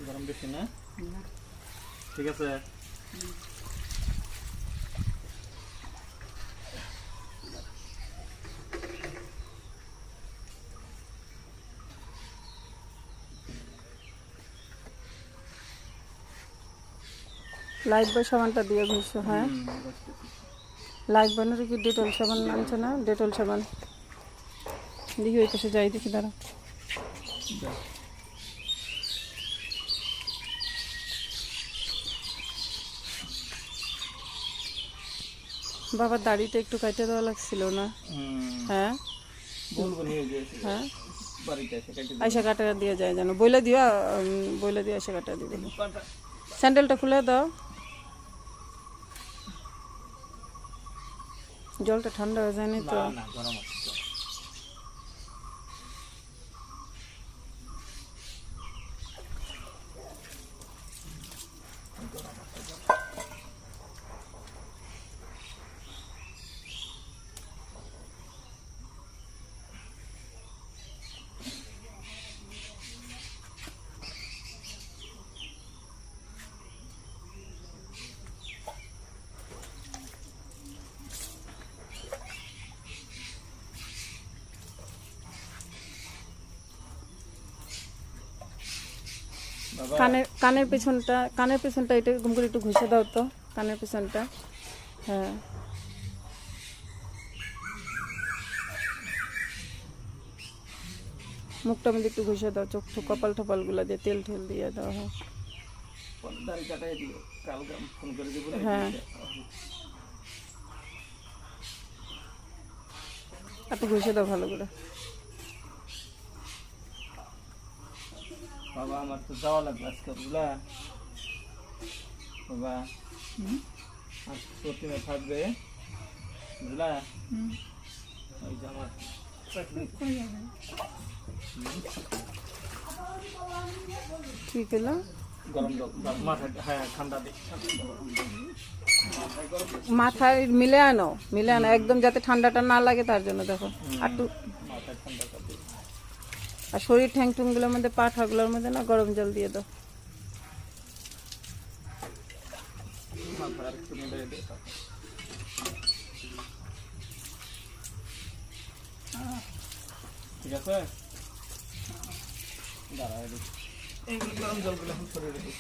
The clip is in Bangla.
গরম বেশি না? ঠিক আছে। লাইট বয় সাবানটা দিয়ে ঘুষো। হ্যাঁ, লাইট বয়ের কি ডেটল সাবান আনছে না? ডেটল সাবান দেখি ওই পাশে যাই, দেখি দাঁড়া। বাবার দাড়িটা একটু কাটে দেওয়া লাগছিল না? হ্যাঁ হ্যাঁ, আইসা কাটা দিয়ে যায় যেন, বইলে দিও, বইলে দিয়ে আইসা কাটা দিয়ে দিল। স্যান্ডেলটা খুলে দাও। জলটা ঠান্ডা হয়ে যায়নি তো? কানের পেছনটা এটা এরকম করে একটু ঘষে দাও তো, কানের পেছনটা। হ্যাঁ, মুখটা মধ্যে একটু ঘষে দাও, চোখ কপাল টপাল গুলা দিয়ে তেল ঠেল দিয়ে দাও। হ্যাঁ, একটু ঘষে দাও ভালো করে। বাবা আমার তো যাওয়া লাগবে আজকে, বুঝলা বাবা। আজ প্রতিমা থাকবে, বুঝলা। ওই যে আমার কি পেলাম? গরম মাথা, হ্যাঁ ঠান্ডা মাথায় মিলে আনো একদম, যাতে ঠান্ডাটা না লাগে তার জন্য। দেখো একটু মাথা ঠান্ডা করে। আর শরীর ঠ্যাং টুংগুলোর মধ্যে, পাঠাগুলোর মধ্যে না গরম জল দিয়ে দাও। ঠিক আছে, দাঁড়া এই গরম জলগুলো এখন শরীরে দিই।